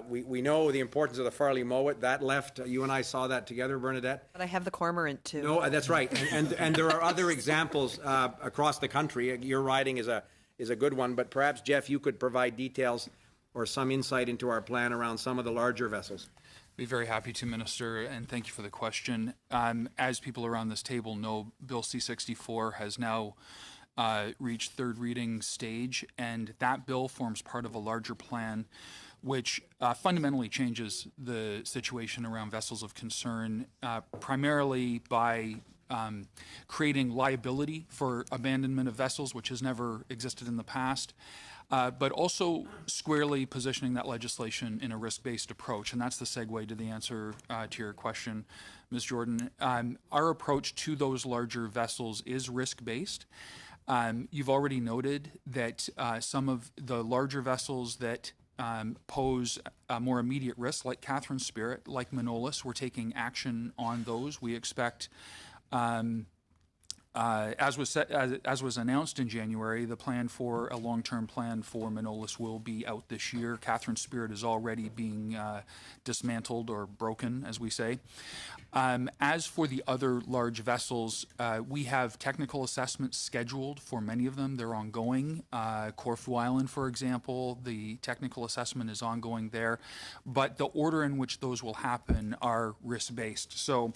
we know the importance of the Farley Mowat. That left, you and I saw that together, Bernadette. But I have the cormorant too. No, that's right. And there are other examples across the country. Your riding is a good one, but perhaps, Jeff, you could provide details or some insight into our plan around some of the larger vessels. Be very happy to, Minister, and thank you for the question. As people around this table know, Bill C-64 has now reached third reading stage, and that bill forms part of a larger plan which fundamentally changes the situation around vessels of concern, primarily by creating liability for abandonment of vessels, which has never existed in the past, but also squarely positioning that legislation in a risk-based approach. And that's the segue to the answer to your question, Ms. Jordan. Our approach to those larger vessels is risk-based. You've already noted that some of the larger vessels that pose a more immediate risk, like Catherine Spirit, like Manolis, we're taking action on those. We expect, as was announced in January, the plan for a long-term plan for Manolis will be out this year. Catherine Spirit is already being dismantled or broken, as we say. As for the other large vessels, we have technical assessments scheduled for many of them. They're ongoing. Corfu Island, for example, the technical assessment is ongoing there. But the order in which those will happen are risk-based. So,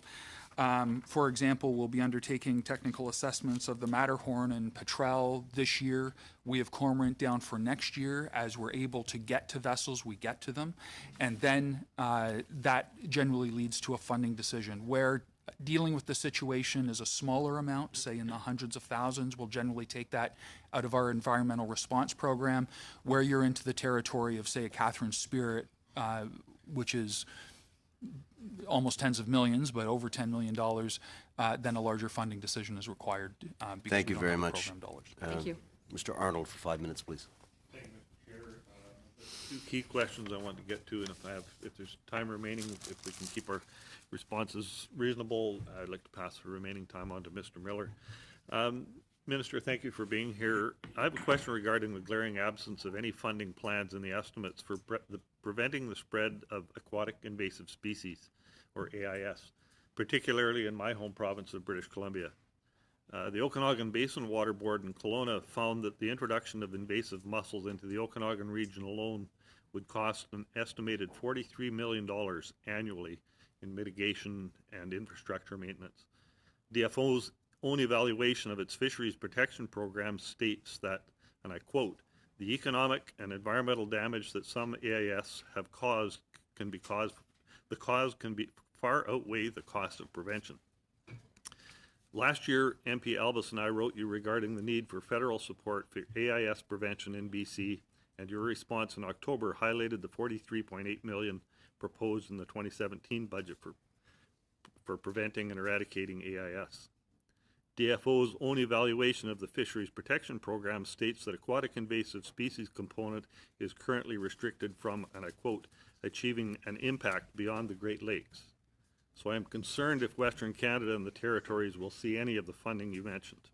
for example, we'll be undertaking technical assessments of the Matterhorn and Petrel this year. We have Cormorant down for next year. As we're able to get to vessels, we get to them. And then that generally leads to a funding decision where dealing with the situation is a smaller amount, say in the hundreds of thousands. We'll generally take that out of our environmental response program. Where you're into the territory of, say, a Catherine Spirit, which is almost tens of millions, but over $10 million, then a larger funding decision is required. Thank you very much. Thank you. Mr. Arnold, for 5 minutes, please. Thank you, Mr. Chair. 2 key questions I want to get to, and if there's time remaining, if we can keep our responses reasonable, I'd like to pass the remaining time on to Mr. Miller. Minister, thank you for being here. I have a question regarding the glaring absence of any funding plans in the estimates for preventing the spread of aquatic invasive species, or AIS, particularly in my home province of British Columbia. The Okanagan Basin Water Board in Kelowna found that the introduction of invasive mussels into the Okanagan region alone would cost an estimated $43 million annually in mitigation and infrastructure maintenance. DFO's own evaluation of its fisheries protection program states that, and I quote, "The economic and environmental damage that some AIS have caused can far outweigh the cost of prevention." Last year, MP Albus and I wrote you regarding the need for federal support for AIS prevention in BC, and your response in October highlighted the $43.8 million proposed in the 2017 budget for preventing and eradicating AIS. DFO's own evaluation of the Fisheries Protection Program states that aquatic invasive species component is currently restricted from, and I quote, "achieving an impact beyond the Great Lakes." So I am concerned if Western Canada and the territories will see any of the funding you mentioned.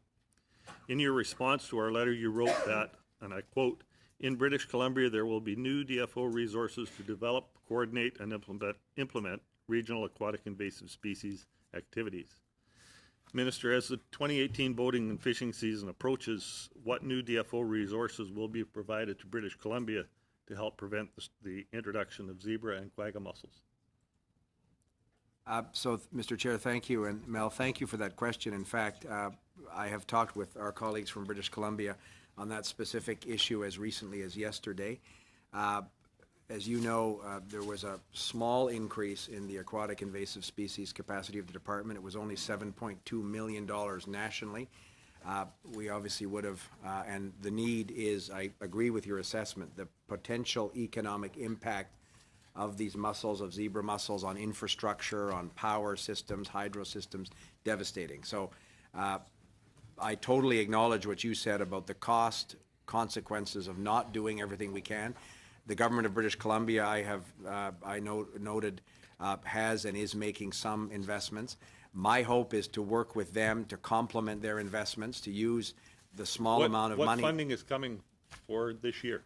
In your response to our letter, you wrote that, and I quote, "In British Columbia, there will be new DFO resources to develop, coordinate, and implement regional aquatic invasive species activities." Minister, as the 2018 boating and fishing season approaches, what new DFO resources will be provided to British Columbia to help prevent the introduction of zebra and quagga mussels? Mr. Chair, thank you. And Mel, thank you for that question. In fact, I have talked with our colleagues from British Columbia on that specific issue as recently as yesterday. As you know, there was a small increase in the aquatic invasive species capacity of the department. It was only $7.2 million nationally. We obviously would have, and the need is, I agree with your assessment, the potential economic impact of these mussels, of zebra mussels, on infrastructure, on power systems, hydro systems, devastating. So I totally acknowledge what you said about the cost consequences of not doing everything we can. The government of British Columbia, noted, has and is making some investments. My hope is to work with them to complement their investments, to use the small amount of money. What funding is coming for this year?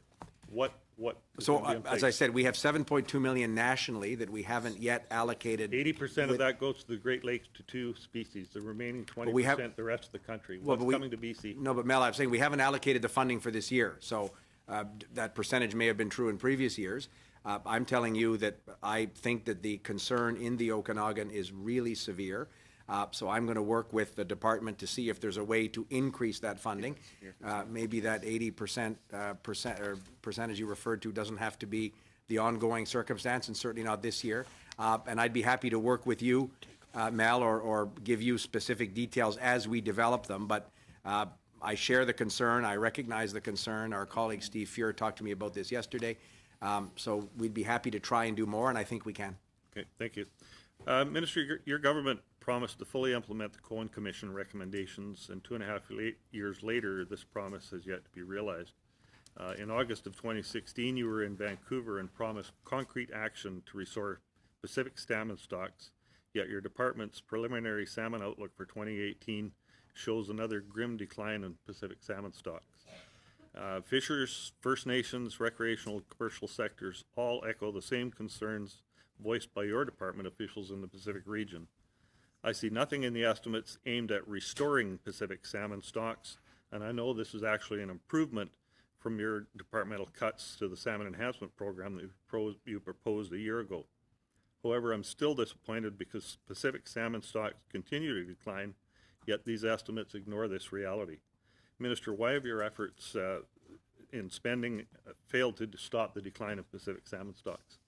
So, as I said, we have $7.2 million nationally that we haven't yet allocated. 80% of that goes to the Great Lakes to 2 species. The remaining 20%, the rest of the country. What's coming to BC? No, but Mel, I'm saying we haven't allocated the funding for this year. So that percentage may have been true in previous years. I'm telling you that I think that the concern in the Okanagan is really severe. So I'm going to work with the department to see if there's a way to increase that funding. Maybe that 80% percentage you referred to doesn't have to be the ongoing circumstance, and certainly not this year. And I'd be happy to work with you, Mel, or give you specific details as we develop them. But I share the concern. I recognize the concern. Our colleague Steve Fuhr talked to me about this yesterday. So we'd be happy to try and do more, and I think we can. Okay, thank you. Minister, your government promised to fully implement the Cohen Commission recommendations, and 2.5 years later, this promise has yet to be realized. In August of 2016, you were in Vancouver and promised concrete action to restore Pacific salmon stocks, yet your department's preliminary salmon outlook for 2018 shows another grim decline in Pacific salmon stocks. Fishers, First Nations, recreational, commercial sectors all echo the same concerns voiced by your department officials in the Pacific region. I see nothing in the estimates aimed at restoring Pacific salmon stocks, and I know this is actually an improvement from your departmental cuts to the Salmon Enhancement Program that you proposed a year ago. However, I'm still disappointed because Pacific salmon stocks continue to decline, yet these estimates ignore this reality. Minister, why have your efforts in spending failed to stop the decline of Pacific salmon stocks?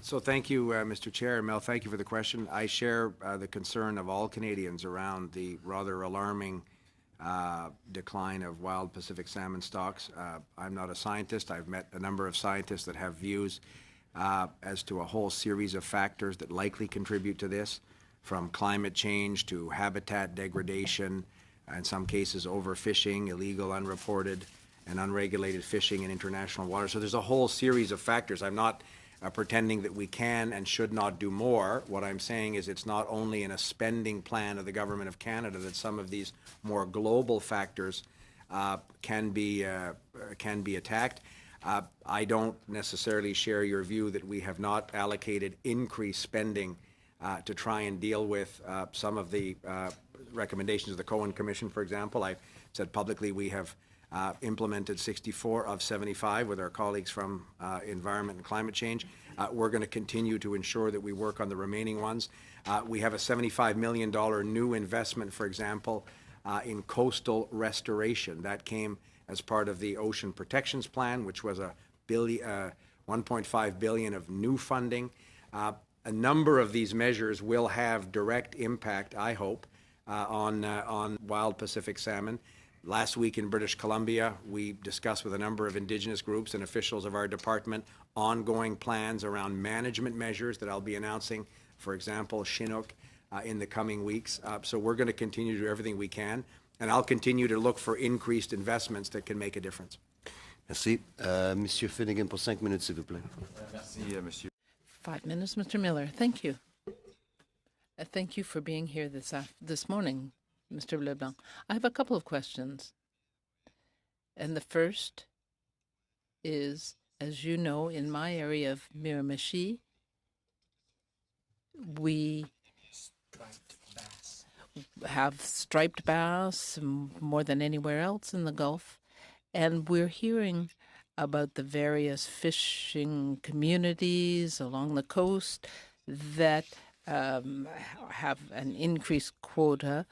So thank you, Mr. Chair. Mel, thank you for the question. I share the concern of all Canadians around the rather alarming decline of wild Pacific salmon stocks. I'm not a scientist. I've met a number of scientists that have views as to a whole series of factors that likely contribute to this, from climate change to habitat degradation, in some cases overfishing, illegal, unreported, and unregulated fishing in international waters. So there's a whole series of factors. I'm not pretending that we can and should not do more. What I'm saying is it's not only in a spending plan of the Government of Canada that some of these more global factors can be attacked. I don't necessarily share your view that we have not allocated increased spending to try and deal with some of the recommendations of the Cohen Commission, for example. I've said publicly we have implemented 64 of 75 with our colleagues from Environment and Climate Change. We're going to continue to ensure that we work on the remaining ones. We have a $75 million new investment, for example, in coastal restoration. That came as part of the Ocean Protections Plan, which was $1.5 billion of new funding. A number of these measures will have direct impact, I hope, on wild Pacific salmon. Last week in British Columbia, we discussed with a number of Indigenous groups and officials of our department ongoing plans around management measures that I'll be announcing, for example, Chinook, in the coming weeks. So we're going to continue to do everything we can, and I'll continue to look for increased investments that can make a difference. Merci. Monsieur Finnegan pour 5 minutes, s'il vous plaît. Merci, Monsieur. 5 minutes, Mr. Miller. Thank you. Thank you for being here this morning, Mr. Leblanc. I have a couple of questions. And the first is, as you know, in my area of Miramichi, we have striped bass more than anywhere else in the Gulf. And we're hearing about the various fishing communities along the coast that have an increased quota.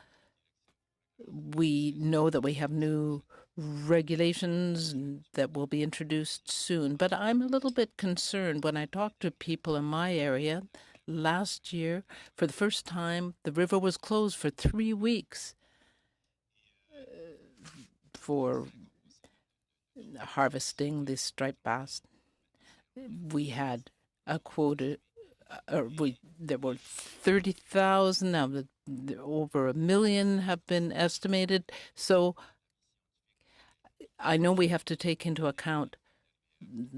We know that we have new regulations that will be introduced soon, but I'm a little bit concerned when I talk to people in my area. Last year, for the first time, the river was closed for 3 weeks for harvesting the striped bass. We had a quota, there were 30,000, now over 1 million have been estimated. So I know we have to take into account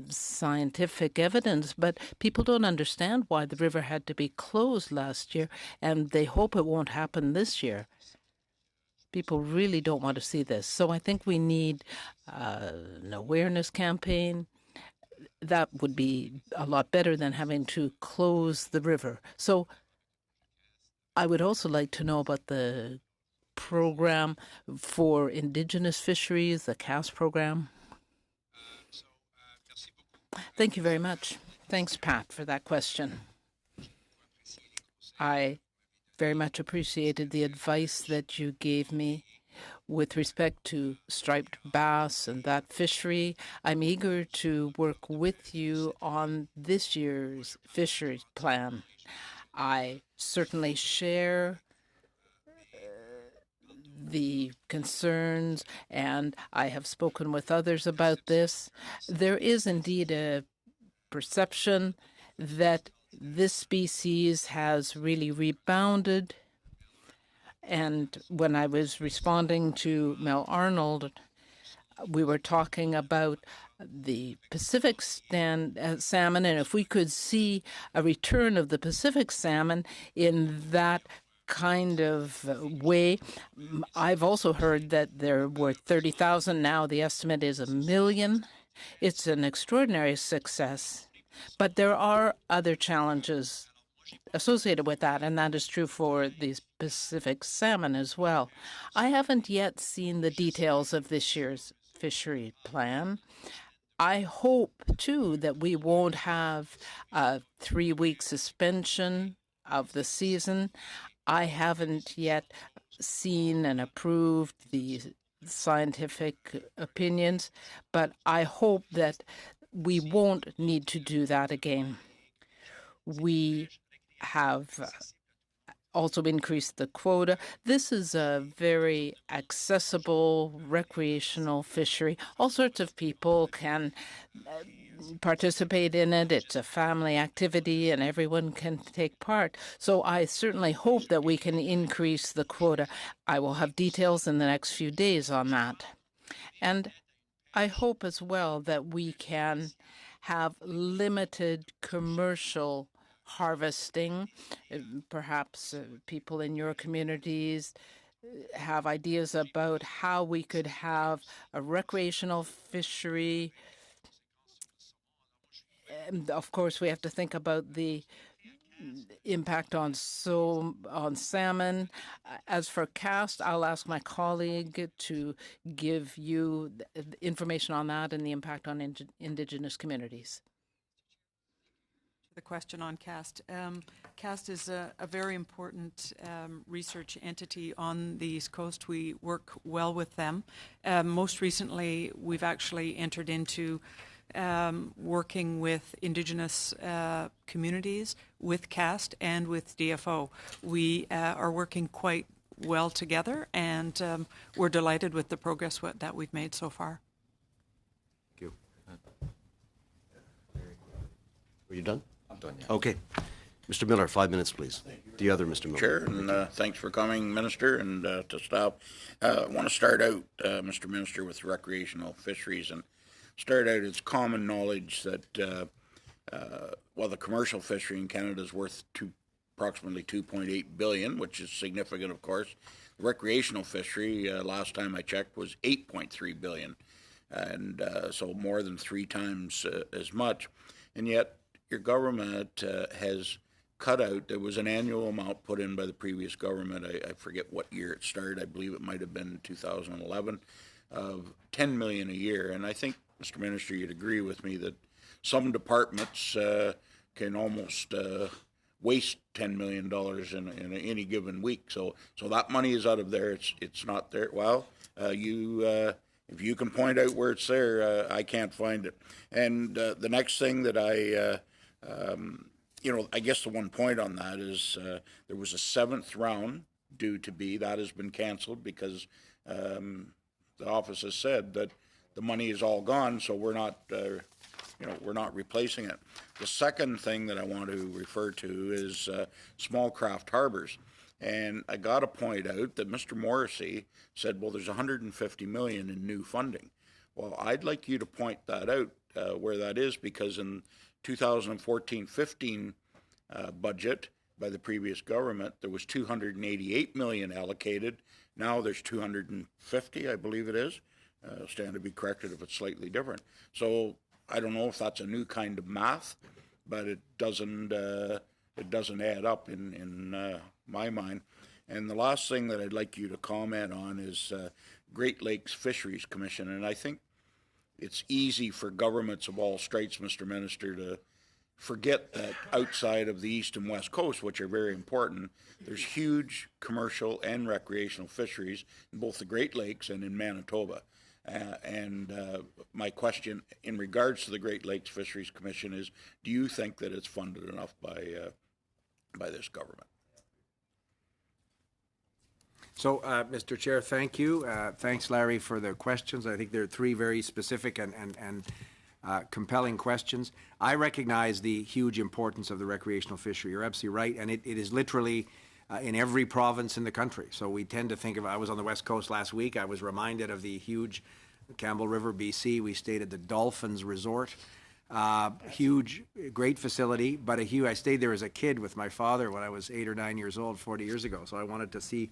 scientific evidence, but people don't understand why the river had to be closed last year, and they hope it won't happen this year. People really don't want to see this. So I think we need an awareness campaign. That would be a lot better than having to close the river. So I would also like to know about the program for Indigenous fisheries, the CAS program. Thank you very much. Thanks, Pat, for that question. I very much appreciated the advice that you gave me with respect to striped bass and that fishery. I'm eager to work with you on this year's fisheries plan. I certainly share the concerns, and I have spoken with others about this. There is indeed a perception that this species has really rebounded. And when I was responding to Mel Arnold, we were talking about the Pacific salmon, and if we could see a return of the Pacific salmon in that kind of way. I've also heard that there were 30,000. Now the estimate is 1 million. It's an extraordinary success. But there are other challenges associated with that, and that is true for the Pacific salmon as well. I haven't yet seen the details of this year's fishery plan. I hope, too, that we won't have a 3-week suspension of the season. I haven't yet seen and approved the scientific opinions, but I hope that we won't need to do that again. We have also increased the quota. This is a very accessible recreational fishery. All sorts of people can participate in it. It's a family activity and everyone can take part. So I certainly hope that we can increase the quota. I will have details in the next few days on that. And I hope as well that we can have limited commercial harvesting. Perhaps people in your communities have ideas about how we could have a recreational fishery. And of course, we have to think about the impact on salmon. As for cast, I'll ask my colleague to give you information on that and the impact on Indigenous communities. The question on CAST. CAST is a very important research entity on the East Coast. We work well with them. Most recently, we've actually entered into working with Indigenous communities, with CAST, and with DFO. We are working quite well together, and we're delighted with the progress that we've made so far. Thank you. Were you done? I'm done, yeah. Okay. Mr. Miller, 5 minutes, please. The other Mr. Miller. Chair, and thanks for coming, Minister, and to staff. I want to start out, Mr. Minister, with recreational fisheries, and start out, it's common knowledge that well, the commercial fishery in Canada is worth approximately 2.8 billion, which is significant, of course. The recreational fishery, last time I checked, was 8.3 billion, and so more than 3 times as much. And yet, your government has cut out. There was an annual amount put in by the previous government. I forget what year it started. I believe it might have been 2011, of 10 million a year. And I think, Mr. Minister, you'd agree with me that some departments can almost waste $10 million in any given week. So that money is out of there. It's not there. Well, if you can point out where it's there, I can't find it. And the next thing that I guess the one point on that is there was a 7th round due to be. That has been canceled because the office has said that the money is all gone, so we're not replacing it. The second thing that I want to refer to is small craft harbors. And I got to point out that Mr. Morrissey said, well, there's 150 million in new funding. Well, I'd like you to point that out where that is, because in 2014-15 budget by the previous government, there was 288 million allocated. Now there's 250, I believe it is. Stand to be corrected if it's slightly different. So I don't know if that's a new kind of math, but it doesn't add up in my mind. And the last thing that I'd like you to comment on is Great Lakes Fisheries Commission. And I think it's easy for governments of all stripes, Mr. Minister, to forget that outside of the east and west coast, which are very important, there's huge commercial and recreational fisheries in both the Great Lakes and in Manitoba. My question in regards to the Great Lakes Fisheries Commission is, do you think that it's funded enough by this government? So, Mr. Chair, thank you. Thanks, Larry, for the questions. I think there are 3 very specific and compelling questions. I recognize the huge importance of the recreational fishery. You're absolutely right, and it is literally in every province in the country. So we tend to think of, I was on the West Coast last week, I was reminded of the huge Campbell River, BC. We stayed at the Dolphins Resort. Huge, great facility, but I stayed there as a kid with my father when I was 8 or 9 years old 40 years ago. So I wanted to see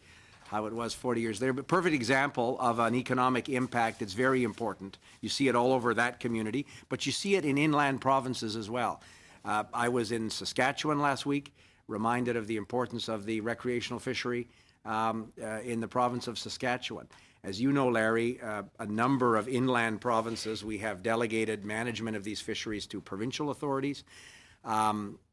how it was 40 years later. But perfect example of an economic impact that's very important. You see it all over that community, but you see it in inland provinces as well. I was in Saskatchewan last week, reminded of the importance of the recreational fishery in the province of Saskatchewan. As you know, Larry, a number of inland provinces, we have delegated management of these fisheries to provincial authorities.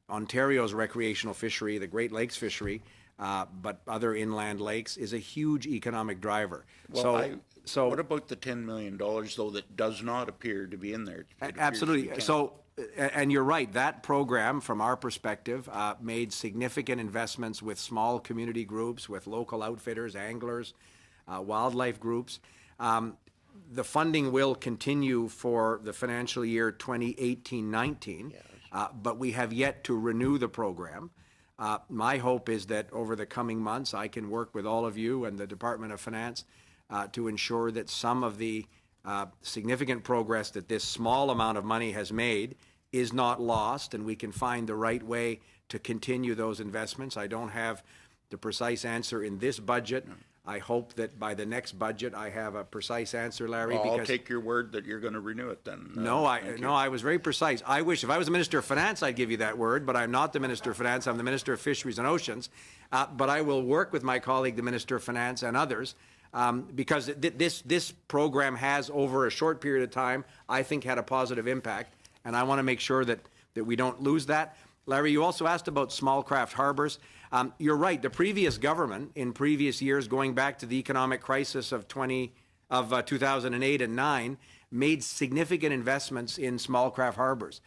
Ontario's recreational fishery, the Great Lakes fishery, but other inland lakes, is a huge economic driver. Well, so what about the $10 million, though, that does not appear to be in there? Absolutely. So, and you're right, that program, from our perspective, made significant investments with small community groups, with local outfitters, anglers, wildlife groups. The funding will continue for the financial year 2018-19, but we have yet to renew the program. My hope is that over the coming months, I can work with all of you and the Department of Finance to ensure that some of the significant progress that this small amount of money has made is not lost, and we can find the right way to continue those investments. I don't have the precise answer in this budget. I hope that by the next budget I have a precise answer, Larry. Well, I'll take your word that you're going to renew it then. I was very precise. I wish if I was the Minister of Finance I'd give you that word, but I'm not the Minister of Finance. I'm the Minister of Fisheries and Oceans. But I will work with my colleague, the Minister of Finance, and others, because this program has, over a short period of time, I think had a positive impact, and I want to make sure that we don't lose that. Larry, you also asked about small craft harbors. You're right. The previous government, in previous years, going back to the economic crisis of 2008 and 9, made significant investments in small craft harbors.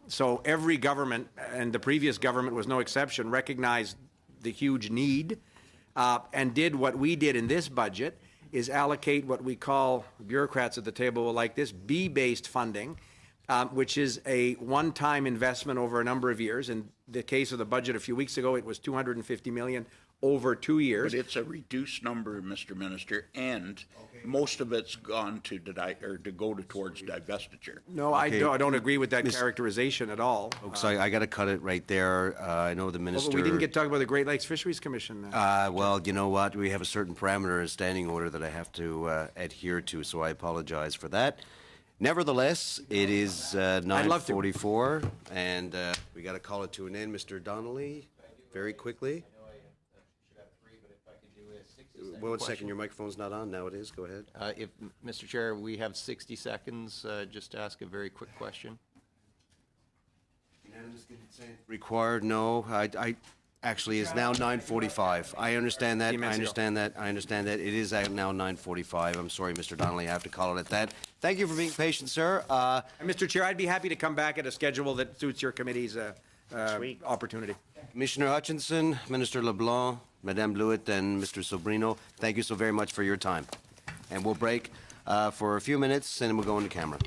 So every government, and the previous government was no exception, recognized the huge need and did what we did in this budget, is allocate what we call, bureaucrats at the table will like this, B-based funding, which is a one-time investment over a number of years. And the case of the budget a few weeks ago, it was 250 million over 2 years. But it's a reduced number, Mr. Minister, and most of it's gone to towards divestiture. No, I don't agree with that characterization at all. Folks, I got to cut it right there. I know the But minister. we didn't get to talk about the Great Lakes Fisheries Commission. Well, you know what? We have a certain parameter and standing order that I have to adhere to, so I apologize for that. Nevertheless, it is love to. 9:44, and we got to call it to an end. Mr. Donnelly, very quickly. One second, your microphone's not on. Now it is. Go ahead. Mr. Chair, we have 60 seconds just to ask a very quick question. Unanimous consent required? No. I actually, it's now 9:45. I understand that. I understand that. I understand that. It is now 9:45. I'm sorry, Mr. Donnelly. I have to call it at that. Thank you for being patient, sir. Mr. Chair, I'd be happy to come back at a schedule that suits your committee's opportunity. Commissioner Hutchinson, Minister LeBlanc, Madame Blewett, and Mr. Sobrino, thank you so very much for your time. And we'll break for a few minutes, and then we'll go into camera.